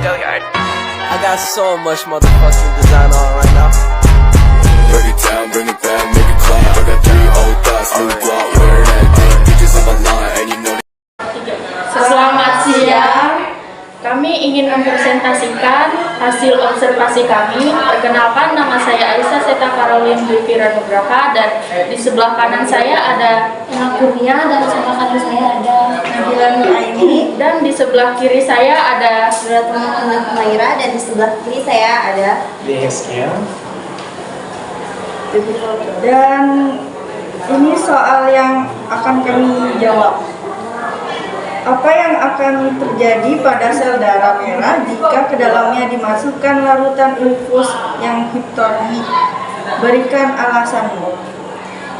I got so much motherfucking design on right now. Break it down, bring it back, make it clap. I got 3 old thoughts, new block, where that thing. Bitches on my line, and you know. Selamat siang. Kami ingin mempresentasikan hasil observasi kami. Perkenalkan, nama saya Aisyah Seta Karolin Dwi Nugraha, dan di sebelah kanan saya ada Kurnia, dan sebelah kanan saya ada Nabila Nuraini, dan di sebelah kiri saya ada Suratuna Kumaira, dan di sebelah kiri saya ada Deheskia. Dan ini soal yang akan kami jawab. Apa yang akan terjadi pada sel darah merah jika ke dalamnya dimasukkan larutan infus yang hiptonik? Berikan alasanmu.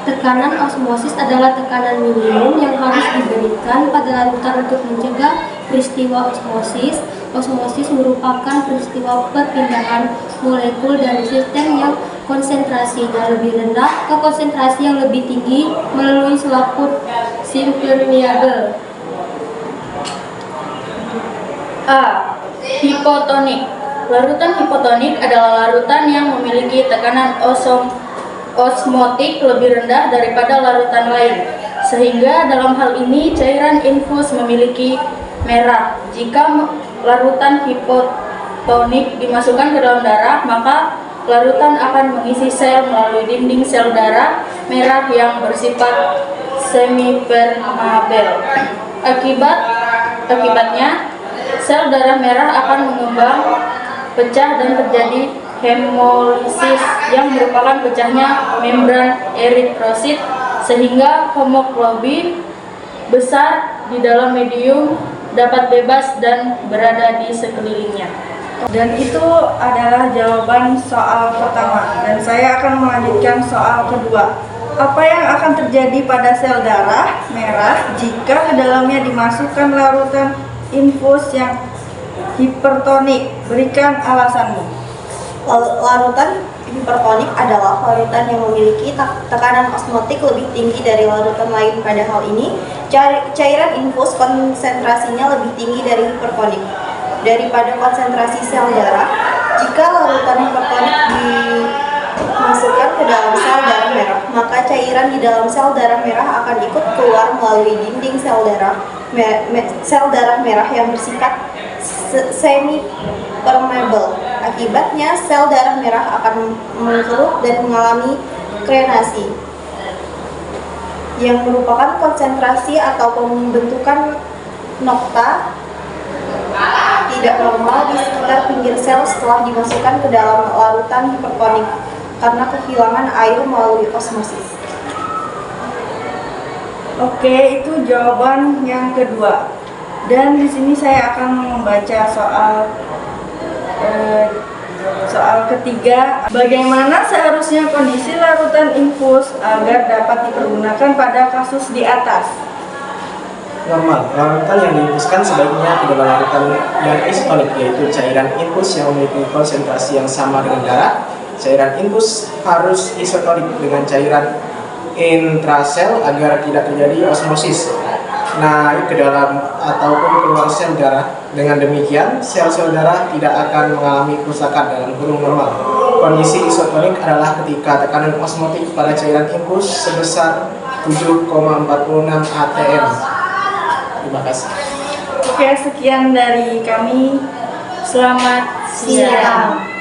tekanan osmosis adalah tekanan minimum yang harus diberikan pada larutan untuk mencegah peristiwa osmosis. Osmosis merupakan peristiwa perpindahan molekul dari sistem yang konsentrasinya lebih rendah ke konsentrasi yang lebih tinggi melalui selaput impermeable. A. Hipotonik. Larutan hipotonik adalah larutan yang memiliki tekanan osmotik lebih rendah daripada larutan lain, sehingga dalam hal ini cairan infus memiliki merah. Jika larutan hipotonik dimasukkan ke dalam darah, maka larutan akan mengisi sel melalui dinding sel darah merah yang bersifat semi-permeabel. Akibatnya, sel darah merah akan mengembang, pecah, dan terjadi hemolisis yang merupakan pecahnya membran eritrosit, sehingga hemoglobin besar di dalam medium dapat bebas dan berada di sekelilingnya. Dan itu adalah jawaban soal pertama, dan saya akan melanjutkan soal kedua. Apa yang akan terjadi pada sel darah merah jika ke dalamnya dimasukkan larutan infus yang hipertonik? Berikan alasanmu. Larutan hipertonik adalah larutan yang memiliki tekanan osmotik lebih tinggi dari larutan lain. Pada hal ini, cairan infus konsentrasinya lebih tinggi dari hipertonik daripada konsentrasi sel darah. Jika larutan hipertonik dimasukkan ke dalam sel darah merah, maka cairan di dalam sel darah merah akan ikut keluar melalui dinding sel darah merah yang bersifat semi-permeable. Akibatnya, sel darah merah akan mengkerut dan mengalami krenasi, yang merupakan konsentrasi atau pembentukan nokta tidak normal di sekitar pinggir sel setelah dimasukkan ke dalam larutan hipertonik karena kehilangan air melalui osmosis. Oke, itu jawaban yang kedua. Dan di sini saya akan membaca soal ketiga. Bagaimana seharusnya kondisi larutan infus agar dapat dipergunakan pada kasus di atas? Normal, larutan yang diinfuskan sebaiknya adalah larutan yang isotonik, yaitu cairan infus yang memiliki konsentrasi yang sama dengan darah. Cairan infus harus isotonik dengan cairan intrasel agar tidak terjadi osmosis naik ke dalam ataupun keluar sel darah. Dengan demikian, sel-sel darah tidak akan mengalami kerusakan dalam kurung normal. Kondisi isotonik adalah ketika tekanan osmotik pada cairan infus sebesar 7,46 atm. Terima kasih. Oke, sekian dari kami. Selamat siang.